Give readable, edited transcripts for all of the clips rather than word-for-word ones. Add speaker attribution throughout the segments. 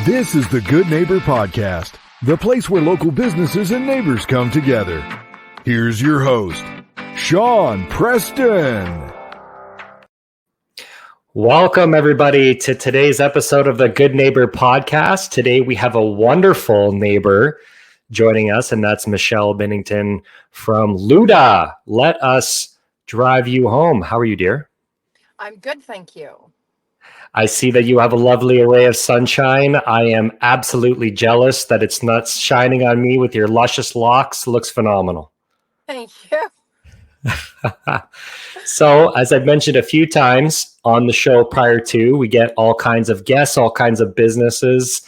Speaker 1: This is the Good Neighbor Podcast, the place where local businesses and neighbors come together. Here's your host, Sean Preston.
Speaker 2: Welcome, everybody, to today's episode of the Good Neighbor Podcast. Today, we have a wonderful neighbor joining us, and that's Michelle Binnington from LUDUH. Let us drive you home. How are you, dear?
Speaker 3: I'm good, thank you.
Speaker 2: I see that you have a lovely array of sunshine. I am absolutely jealous that it's not shining on me with your luscious locks. Looks phenomenal.
Speaker 3: Thank you.
Speaker 2: So, as I've mentioned a few times on the show prior to, we get all kinds of guests, all kinds of businesses.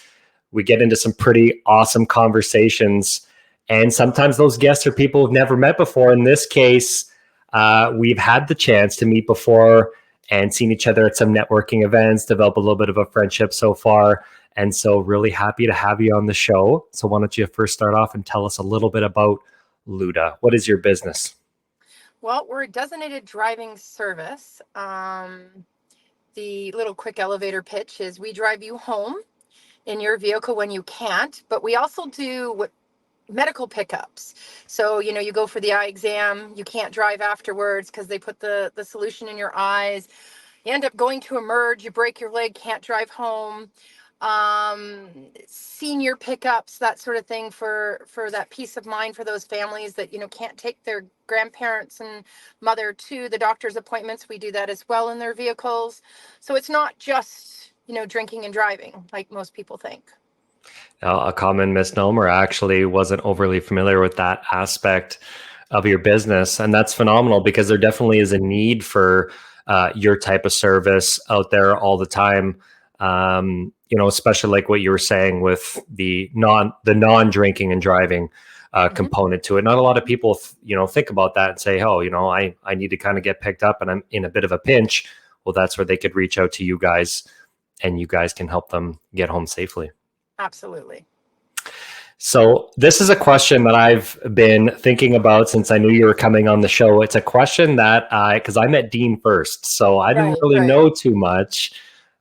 Speaker 2: We get into some pretty awesome conversations. And sometimes those guests are people we've never met before. In this case, we've had the chance to meet before and seen each other at some networking events, develop a little bit of a friendship so far. And so really happy to have you on the show. So why don't you first start off and tell us a little bit about LUDUH. What is your business?
Speaker 3: Well, we're a designated driving service. The little quick elevator pitch is we drive you home in your vehicle when you can't, but we also do medical pickups. So, you go for the eye exam, you can't drive afterwards because they put the solution in your eyes. You end up going to emerge, you break your leg, can't drive home. Senior pickups, that sort of thing for that peace of mind for those families that, can't take their grandparents and mother to the doctor's appointments. We do that as well in their vehicles. So it's not just, drinking and driving like most people think.
Speaker 2: A common misnomer. I actually wasn't overly familiar with that aspect of your business. And that's phenomenal because there definitely is a need for your type of service out there all the time. Especially like what you were saying with the non-drinking and driving component to it. Not a lot of people, think about that and say, oh, I need to kind of get picked up and I'm in a bit of a pinch. Well, that's where they could reach out to you guys and you guys can help them get home safely.
Speaker 3: Absolutely.
Speaker 2: So this is a question that I've been thinking about since I knew you were coming on the show. It's a question that because I met Dean first, so I didn't really know too much.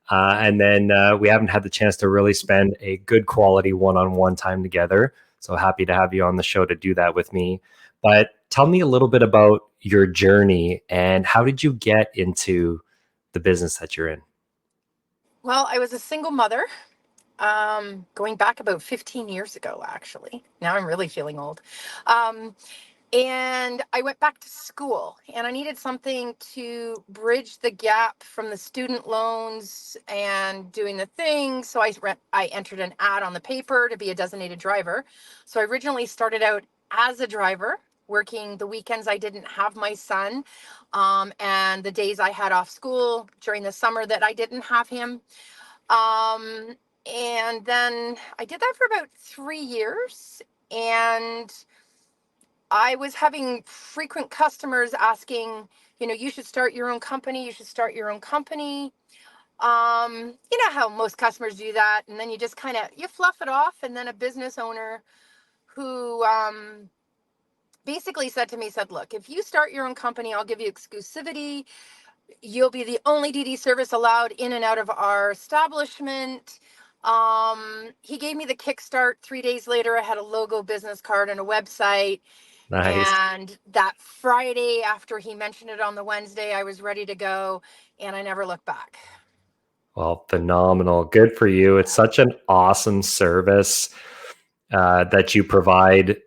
Speaker 2: And then we haven't had the chance to really spend a good quality one-on-one time together. So happy to have you on the show to do that with me. But tell me a little bit about your journey and how did you get into the business that you're in?
Speaker 3: Well, I was a single mother. Going back about 15 years ago, actually. Now I'm really feeling old. And I went back to school and I needed something to bridge the gap from the student loans and doing the thing. So I entered an ad on the paper to be a designated driver. So I originally started out as a driver, working the weekends I didn't have my son, and the days I had off school during the summer that I didn't have him. And then I did that for about 3 years, and I was having frequent customers asking, you should start your own company. You should start your own company. You know how most customers do that. And then you just you fluff it off. And then a business owner who basically said, look, if you start your own company, I'll give you exclusivity. You'll be the only DD service allowed in and out of our establishment. He gave me the kickstart. 3 days later, I had a logo, business card, and a website.
Speaker 2: Nice.
Speaker 3: And that Friday, after he mentioned it on the Wednesday, I was ready to go, and I never looked back.
Speaker 2: Well, phenomenal. Good for you. It's such an awesome service that you provide,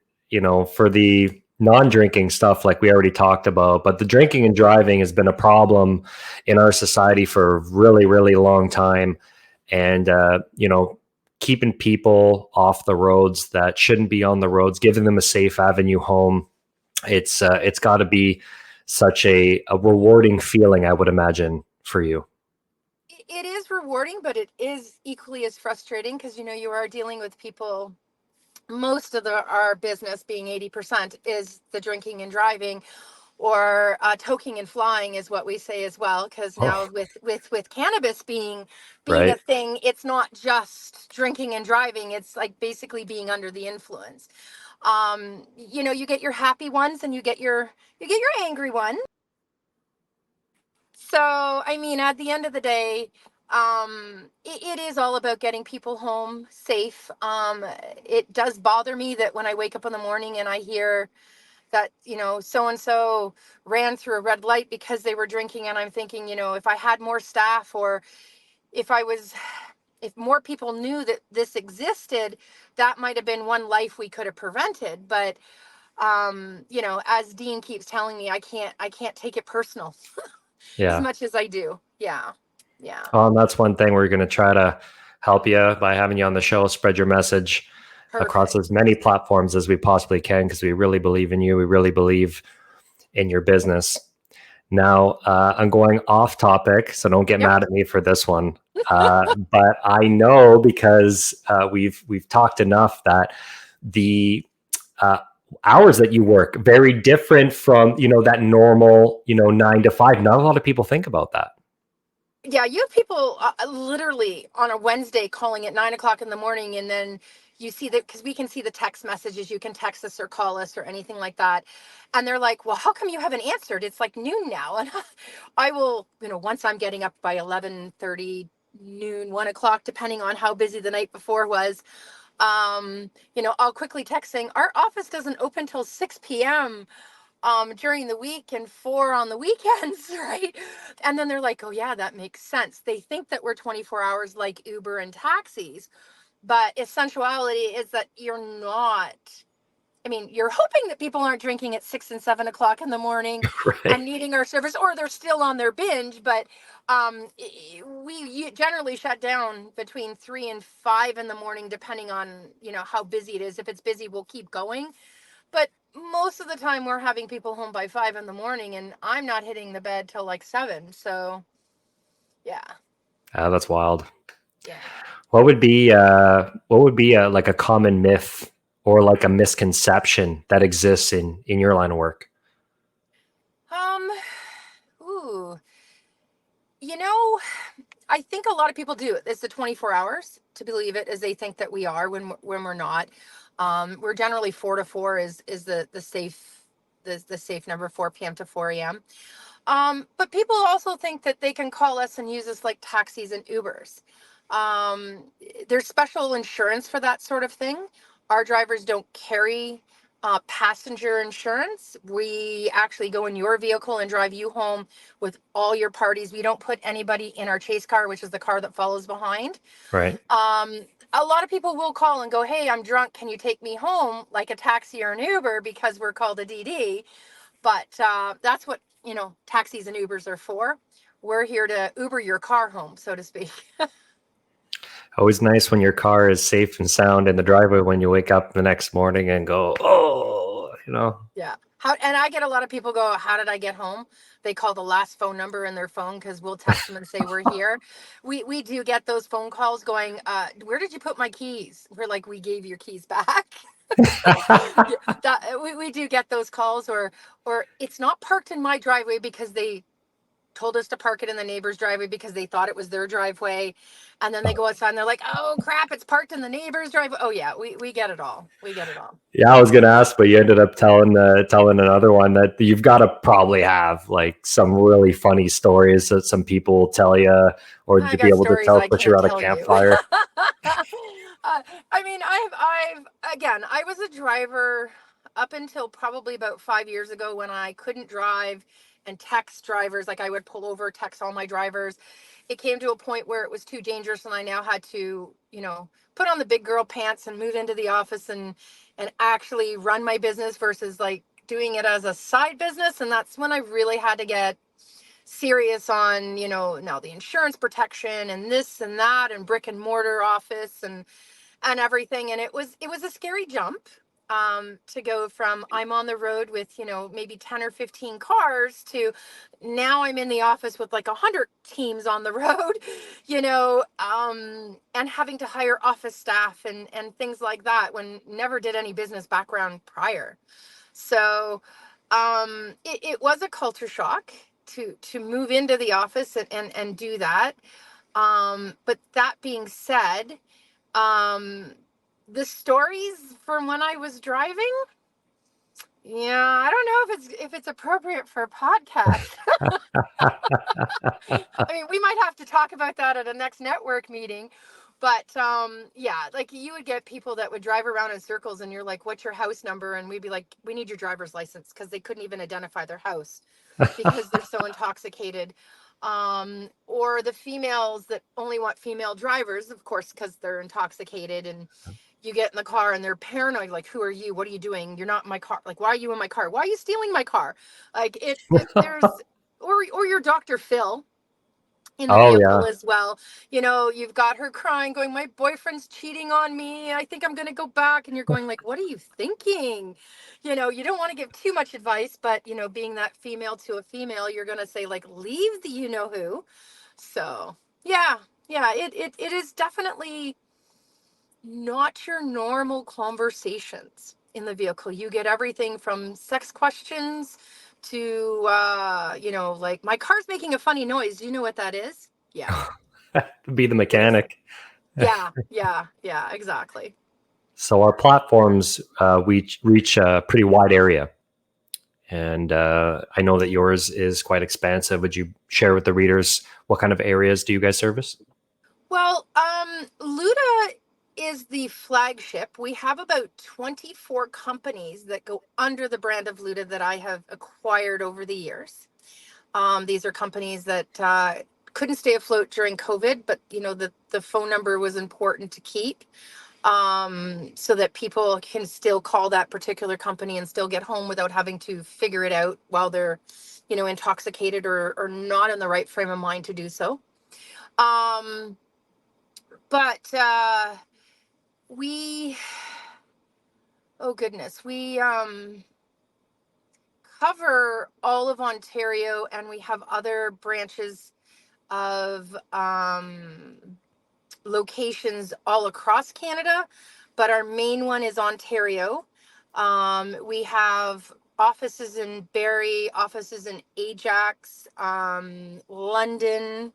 Speaker 2: for the non-drinking stuff like we already talked about. But the drinking and driving has been a problem in our society for a really, really long time. And, keeping people off the roads that shouldn't be on the roads, giving them a safe avenue home. It's got to be such a rewarding feeling, I would imagine, for you.
Speaker 3: It is rewarding, but it is equally as frustrating because, you are dealing with people. Most of our business, being 80%, is the drinking and driving, or toking and flying is what we say as well, because now with cannabis being
Speaker 2: Right.
Speaker 3: a thing, it's not just drinking and driving. It's like basically being under the influence. You get your happy ones and you get your angry ones. So, at the end of the day, It is all about getting people home safe. It does bother me that when I wake up in the morning and I hear that, so and so ran through a red light because they were drinking, and I'm thinking, if I had more staff, or if I was if more people knew that this existed, that might have been one life we could have prevented. But as Dean keeps telling me, I can't take it personal as
Speaker 2: Yeah.
Speaker 3: much as I do. Yeah. Yeah.
Speaker 2: And that's one thing we're going to try to help you by having you on the show, spread your message across
Speaker 3: Perfect.
Speaker 2: as many platforms as we possibly can, because we really believe in you. We really believe in your business. Now, I'm going off topic, so don't get
Speaker 3: Yep.
Speaker 2: mad at me for this one. But I know, because we've talked enough, that the uh, hours that you work very different from that normal 9 to 5. Not a lot of people think about that.
Speaker 3: Yeah, you have people literally on a Wednesday calling at 9 o'clock in the morning, and then you see that, because we can see the text messages. You can text us or call us or anything like that, and they're like, "Well, how come you haven't answered? It's like noon now." And I will, once I'm getting up by 11:30, noon, 1 o'clock, depending on how busy the night before was. I'll quickly text saying our office doesn't open till 6 p.m. During the week and 4 on the weekends, right? And then they're like, oh yeah, that makes sense. They think that we're 24 hours like Uber and taxis, but essentiality is that you're not. I mean, you're hoping that people aren't drinking at 6 and 7 o'clock in the morning
Speaker 2: Right.
Speaker 3: and needing our service, or they're still on their binge. But we generally shut down between 3 and 5 in the morning, depending on how busy it is. If it's busy, we'll keep going. But most of the time, we're having people home by 5 in the morning, and I'm not hitting the bed till like 7. So, yeah,
Speaker 2: That's wild.
Speaker 3: yeah.
Speaker 2: What would be like a common myth or like a misconception that exists in your line of work?
Speaker 3: Um, ooh, you know, I think a lot of people do. It's the 24 hours to believe it, as they think that we are when we're not. We're generally 4 to 4 is the safe number, 4 p.m. to 4 a.m. But people also think that they can call us and use us like taxis and Ubers. Um, there's special insurance for that sort of thing. Our drivers don't carry passenger insurance. We actually go in your vehicle and drive you home with all your parties. We don't put anybody in our chase car, which is the car that follows behind.
Speaker 2: Right.
Speaker 3: A lot of people will call and go, hey, I'm drunk. Can you take me home, like a taxi or an Uber, because we're called a DD? But that's what, taxis and Ubers are for. We're here to Uber your car home, so to speak.
Speaker 2: Always nice when your car is safe and sound in the driveway when you wake up the next morning and go, oh.
Speaker 3: Yeah. And I get a lot of people go, how did I get home? They call the last phone number in their phone, because we'll text them and say we're here. We do get those phone calls going, where did you put my keys? We're like, we gave your keys back. Yeah, we do get those calls, or it's not parked in my driveway because they told us to park it in the neighbor's driveway because they thought it was their driveway. And then they go outside and they're like, oh crap, it's parked in the neighbor's driveway. Oh yeah, we get it all. We get it all.
Speaker 2: Yeah, I was gonna ask, but you ended up telling another one that you've got to probably have like some really funny stories that some people will tell you, or
Speaker 3: I
Speaker 2: to be
Speaker 3: got
Speaker 2: able to
Speaker 3: stories
Speaker 2: tell,
Speaker 3: I
Speaker 2: especially
Speaker 3: can't
Speaker 2: around a
Speaker 3: tell you.
Speaker 2: campfire.
Speaker 3: I mean, again, I was a driver up until probably about 5 years ago, when I couldn't drive and text drivers. Like, I would pull over, text all my drivers. It came to a point where it was too dangerous, and I now had to, put on the big girl pants and move into the office and actually run my business versus like doing it as a side business. And that's when I really had to get serious on, now the insurance protection and this and that and brick and mortar office and everything. And it was a scary jump, to go from I'm on the road with, maybe 10 or 15 cars, to now I'm in the office with like 100 teams on the road, and having to hire office staff and things like that, when never did any business background prior. So it was a culture shock to move into the office and do that. But that being said, um, the stories from when I was driving, Yeah, I don't know if it's appropriate for a podcast. I mean, we might have to talk about that at a next network meeting. But yeah, like you would get people that would drive around in circles and you're like, what's your house number? And we'd be like, we need your driver's license, because they couldn't even identify their house because they're so intoxicated. Or the females that only want female drivers, of course, because they're intoxicated, and you get in the car and they're paranoid, like, who are you? What are you doing? You're not in my car. Like, why are you in my car? Why are you stealing my car? Like there's, or your Dr. Phil in the
Speaker 2: Oh
Speaker 3: vehicle
Speaker 2: yeah.
Speaker 3: as well. You know, you've got her crying, going, my boyfriend's cheating on me. I think I'm going to go back. And you're going like, what are you thinking? You know, you don't want to give too much advice, but you know, being that female to a female, you're going to say like, leave the, you know who. So yeah, it is definitely not your normal conversations in the vehicle. You get everything from sex questions to, you know, like, my car's making a funny noise. Do you know what that is? Yeah.
Speaker 2: Be the
Speaker 3: What is,
Speaker 2: mechanic.
Speaker 3: yeah, exactly.
Speaker 2: So our platforms reach a pretty wide area, and I know that yours is quite expansive. Would you share with the readers what kind of areas do you guys service?
Speaker 3: Well, LUDUH is the flagship. We have about 24 companies that go under the brand of LUDUH that I have acquired over the years. These are companies that couldn't stay afloat during COVID, but you know, the phone number was important to keep, so that people can still call that particular company and still get home without having to figure it out while they're, you know, intoxicated or not in the right frame of mind to do so. Um, but we, oh goodness, we cover all of Ontario, and we have other branches of locations all across Canada, but our main one is Ontario. We have offices in Barrie, offices in Ajax, London.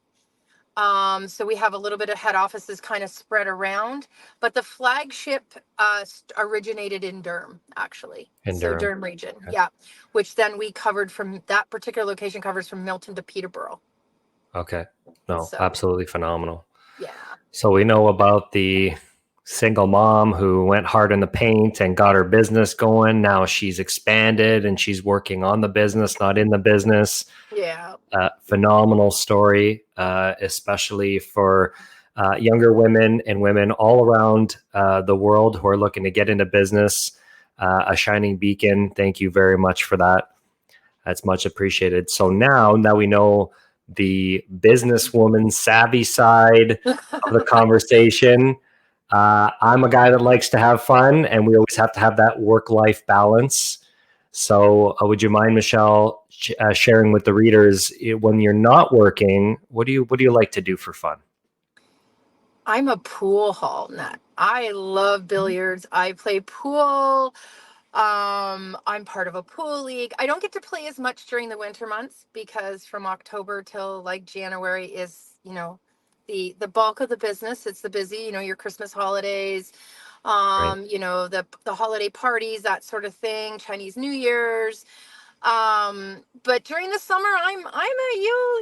Speaker 3: So we have a little bit of head offices kind of spread around, but the flagship originated in Durham, actually.
Speaker 2: In
Speaker 3: So
Speaker 2: Durham.
Speaker 3: Durham region,
Speaker 2: Okay.
Speaker 3: yeah, which then we covered from that particular location, covers from Milton to Peterborough.
Speaker 2: Okay. No,
Speaker 3: So
Speaker 2: absolutely phenomenal.
Speaker 3: yeah.
Speaker 2: So we know about the single mom who went hard in the paint and got her business going. Now she's expanded and she's working on the business, not in the business.
Speaker 3: Yeah.
Speaker 2: Phenomenal story, especially for younger women and women all around the world who are looking to get into business. A shining beacon. Thank you very much for that. That's much appreciated. So now we know the businesswoman savvy side of the conversation. I'm a guy that likes to have fun, and we always have to have that work-life balance. So, would you mind, Michelle, sharing with the readers when you're not working? What do you like to do for fun?
Speaker 3: I'm a pool hall nut. I love billiards. I play pool. I'm part of a pool league. I don't get to play as much during the winter months, because from October till like January is, you know, the bulk of the business. It's the busy, you know, your Christmas holidays,
Speaker 2: Right.
Speaker 3: you know, the holiday parties, that sort of thing, Chinese New Year's. But during the summer,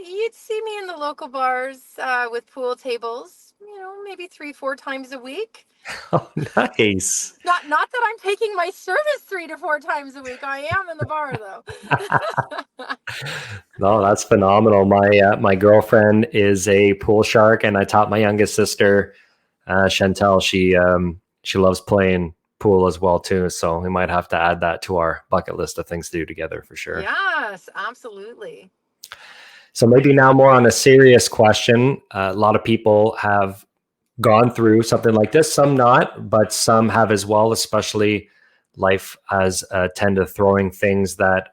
Speaker 3: you'd see me in the local bars with pool tables, you know, maybe 3-4 times a week.
Speaker 2: Oh, nice.
Speaker 3: Not that I'm taking my service 3 to 4 times a week. I am in the bar though.
Speaker 2: No, that's phenomenal. My girlfriend is a pool shark, and I taught my youngest sister, Chantel. She loves playing pool as well too. So we might have to add that to our bucket list of things to do together for sure.
Speaker 3: Yes, absolutely.
Speaker 2: So maybe now more on a serious question. A lot of people have gone through something like this, some not, but some have as well, especially life has a tend to throwing things that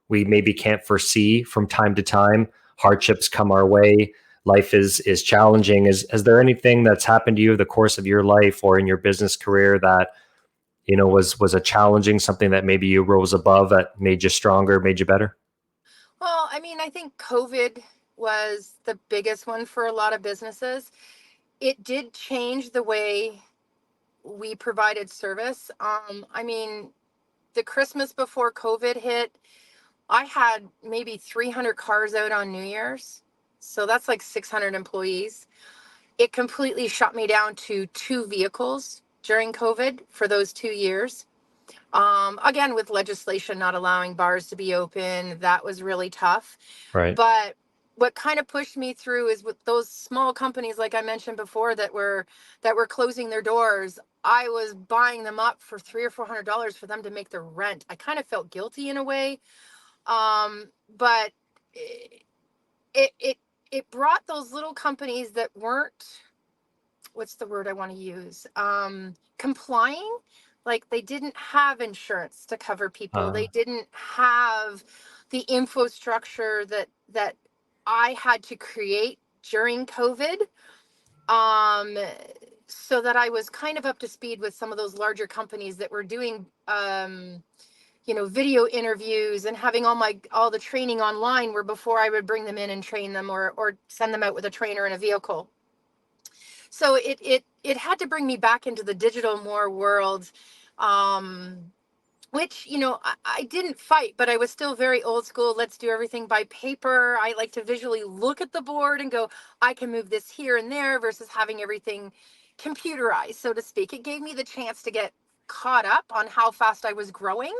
Speaker 2: we maybe can't foresee from time to time. Hardships come our way. Life is challenging. Is there anything that's happened to you the course of your life or in your business career that was a challenging, something that maybe you rose above, that made you stronger, made you better?
Speaker 3: Well, I mean, I think COVID was the biggest one for a lot of businesses. It did change the way we provided service. I mean, the Christmas before COVID hit, I had maybe 300 cars out on New Year's. So that's like 600 employees. It completely shut me down to 2 vehicles during COVID for those 2 years. Again, with legislation not allowing bars to be open, that was really tough.
Speaker 2: Right.
Speaker 3: But what kind of pushed me through is with those small companies, like I mentioned before, that were closing their doors. I was buying them up for $300 or $400 for them to make their rent. I kind of felt guilty in a way, but it it it brought those little companies that weren't, what's the word I want to use, complying. Like they didn't have insurance to cover people. They didn't have the infrastructure that I had to create during COVID. So that I was kind of up to speed with some of those larger companies that were doing video interviews and having all the training online, where before I would bring them in and train them or send them out with a trainer in a vehicle. So it had to bring me back into the digital more world, which, I didn't fight, but I was still very old school. Let's do everything by paper. I like to visually look at the board and go, I can move this here and there, versus having everything computerized, so to speak. It gave me the chance to get caught up on how fast I was growing,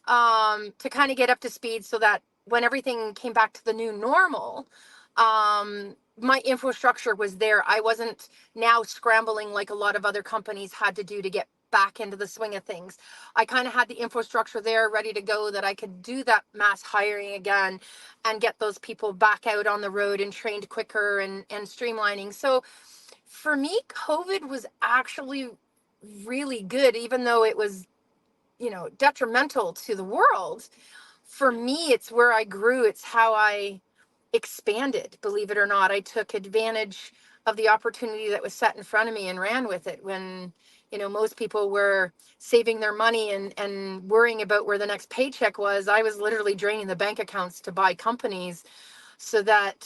Speaker 3: to kind of get up to speed, so that when everything came back to the new normal, my infrastructure was there. I wasn't now scrambling like a lot of other companies had to do to get back into the swing of things. I kind of had the infrastructure there ready to go, that I could do that mass hiring again and get those people back out on the road and trained quicker and streamlining. So for me, COVID was actually really good, even though it was, detrimental to the world. For me, it's where I grew. It's how I expanded. Believe it or not, I took advantage of the opportunity that was set in front of me and ran with it, when most people were saving their money and worrying about where the next paycheck was. I was literally draining the bank accounts to buy companies, so that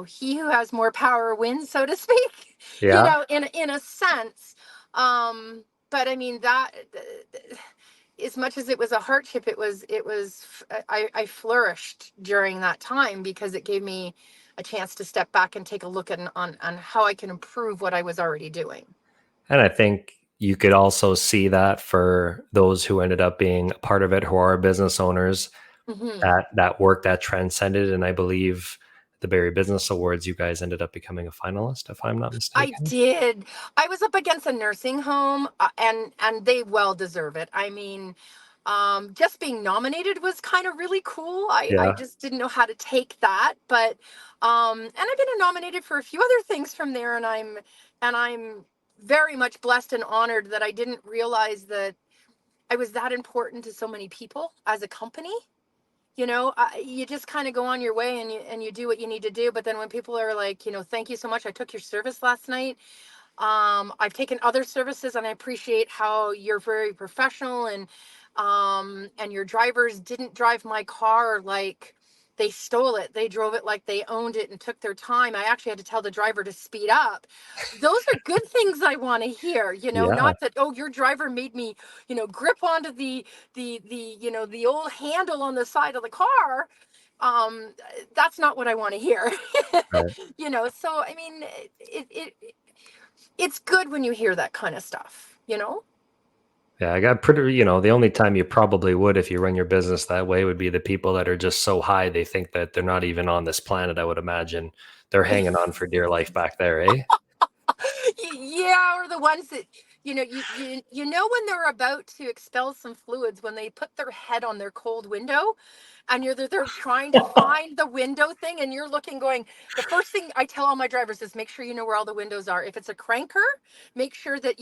Speaker 3: he who has more power wins, so to speak.
Speaker 2: Yeah.
Speaker 3: In a sense. But I mean, that as much as it was a hardship, I flourished during that time, because it gave me a chance to step back and take a look on how I can improve what I was already doing.
Speaker 2: And I think you could also see that for those who ended up being a part of it, who are business owners, that work that transcended. And I believe the Barrie Business Awards, you guys ended up becoming a finalist, if I'm not
Speaker 3: I
Speaker 2: mistaken.
Speaker 3: did. I was up against a nursing home, and they well deserve it. I mean, just being nominated was kind of really cool. I
Speaker 2: Yeah.
Speaker 3: just didn't know how to take that, but and I've been nominated for a few other things from there, and I'm very much blessed and honored that I didn't realize that I was that important to so many people as a company. You just kind of go on your way, and you do what you need to do. But then when people are like, thank you so much, I took your service last night. I've taken other services, and I appreciate how you're very professional, and your drivers didn't drive my car like they stole it. They drove it like they owned it and took their time. I actually had to tell the driver to speed up. Those are good things I want to hear,
Speaker 2: Yeah.
Speaker 3: not that, oh, your driver made me, grip onto the old handle on the side of the car. That's not what I want to hear.
Speaker 2: Right.
Speaker 3: So I mean, it's good when you hear that kind of stuff.
Speaker 2: Yeah, I got pretty, the only time you probably would, if you run your business that way, would be the people that are just so high they think that they're not even on this planet. I would imagine they're hanging on for dear life back there, eh?
Speaker 3: Yeah, or the ones that when they're about to expel some fluids, when they put their head on their cold window, and they're trying to find the window thing, and you're looking, going, the first thing I tell all my drivers is, make sure you know where all the windows are. If it's a cranker, make sure that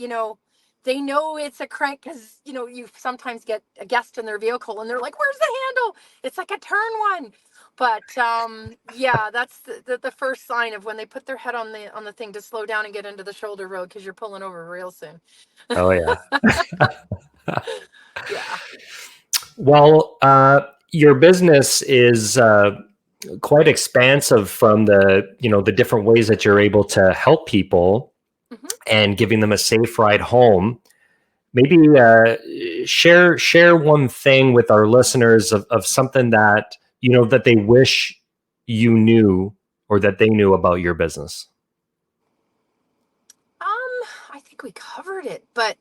Speaker 3: they know it's a crank, because you sometimes get a guest in their vehicle and they're like, where's the handle? It's like a turn one. But yeah, that's the first sign of when they put their head on the thing, to slow down and get into the shoulder road, because you're pulling over real soon.
Speaker 2: Oh, yeah.
Speaker 3: Yeah.
Speaker 2: Well, your business is quite expansive from the different ways that you're able to help people
Speaker 3: Hmm.
Speaker 2: and giving them a safe ride home. maybe share one thing with our listeners of something that, that they wish you knew or that they knew about your business.
Speaker 3: I think we covered it, but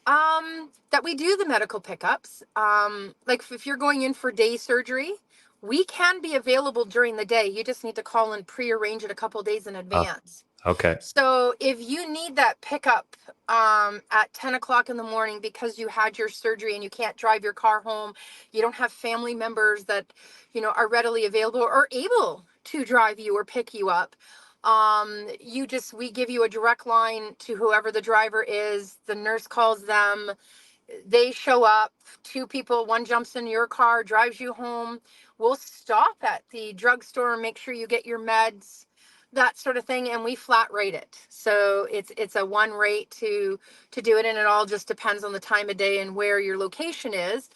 Speaker 3: that we do the medical pickups. Like if you're going in for day surgery, we can be available during the day. You just need to call and pre-arrange it a couple days in advance.
Speaker 2: Okay.
Speaker 3: So if you need that pickup at 10 o'clock in the morning because you had your surgery and you can't drive your car home, you don't have family members that, are readily available or able to drive you or pick you up. We give you a direct line to whoever the driver is. The nurse calls them. They show up, 2 people, one jumps in your car, drives you home. We'll stop at the drugstore and make sure you get your meds, that sort of thing, and we flat rate it. So it's a one rate to do it, and it all just depends on the time of day and where your location is.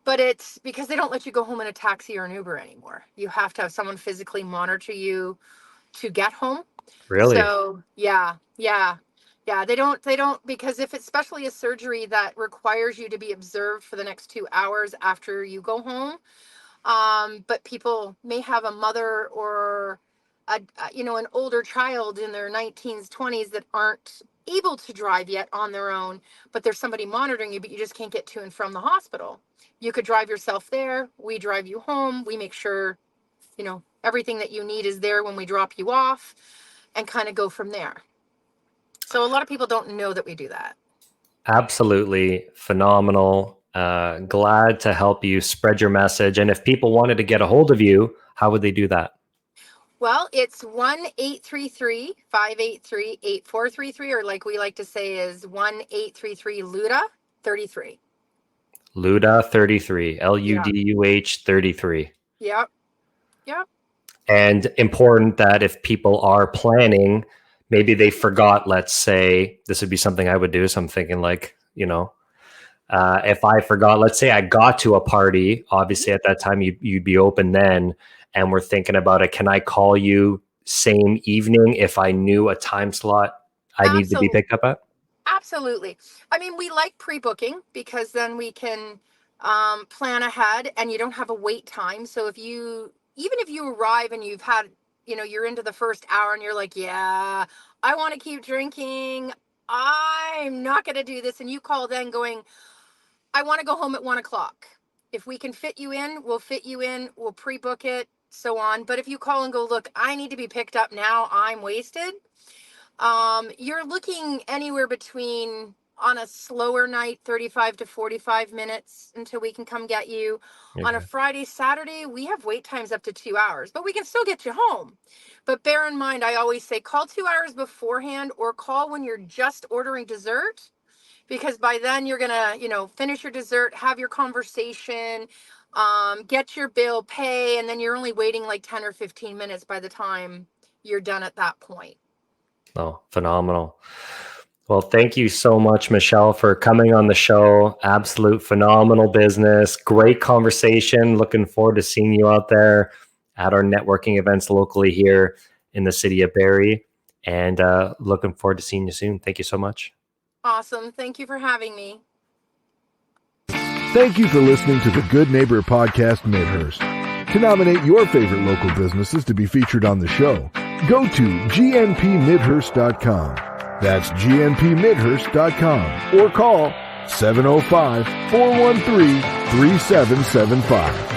Speaker 3: But it's because they don't let you go home in a taxi or an Uber anymore. You have to have someone physically monitor you to get home.
Speaker 2: Really?
Speaker 3: So yeah. They don't, because if it's especially a surgery that requires you to be observed for the next 2 hours after you go home. But people may have a mother or an older child in their 19s, 20s that aren't able to drive yet on their own, but there's somebody monitoring you, but you just can't get to and from the hospital. You could drive yourself there. We drive you home. We make sure, everything that you need is there when we drop you off, and kind of go from there. So a lot of people don't know that we do that.
Speaker 2: Absolutely phenomenal. Glad to help you spread your message. And if people wanted to get a hold of you, how would they do that?
Speaker 3: Well, it's 1-833-583-8433, or like we like to say is 1-833-LUDUH 33.
Speaker 2: LUDUH 33, LUDUH 33.
Speaker 3: Yep.
Speaker 2: And important that if people are planning, maybe they forgot, let's say, this would be something I would do. So I'm thinking like, if I forgot, let's say I got to a party, obviously at that time you'd be open then, and we're thinking about it. Can I call you same evening if I knew a time slot I need to be picked up at?
Speaker 3: Absolutely. I mean, we like pre-booking because then we can plan ahead and you don't have a wait time. So even if you arrive and you've had, you're into the first hour and you're like, yeah, I want to keep drinking, I'm not going to do this. And you call then going, I want to go home at 1 o'clock. If we can fit you in, we'll fit you in. We'll pre-book it, so on. But if you call and go, look, I need to be picked up now, I'm wasted. You're looking anywhere between, on a slower night, 35 to 45 minutes until we can come get you. Okay. On a Friday, Saturday, we have wait times up to 2 hours, but we can still get you home. But bear in mind, I always say call 2 hours beforehand or call when you're just ordering dessert, because by then you're going to, finish your dessert, have your conversation, get your bill, pay, and then you're only waiting like 10 or 15 minutes by the time you're done at that point.
Speaker 2: Oh, phenomenal. Well, thank you so much, Michelle, for coming on the show. Absolute phenomenal business. Great conversation. Looking forward to seeing you out there at our networking events locally here in the city of Barrie. And looking forward to seeing you soon. Thank you so much.
Speaker 3: Awesome. Thank you for having me.
Speaker 1: Thank you for listening to the Good Neighbor Podcast Midhurst. To nominate your favorite local businesses to be featured on the show, go to gnpmidhurst.com. That's gnpmidhurst.com or call 705-413-3775.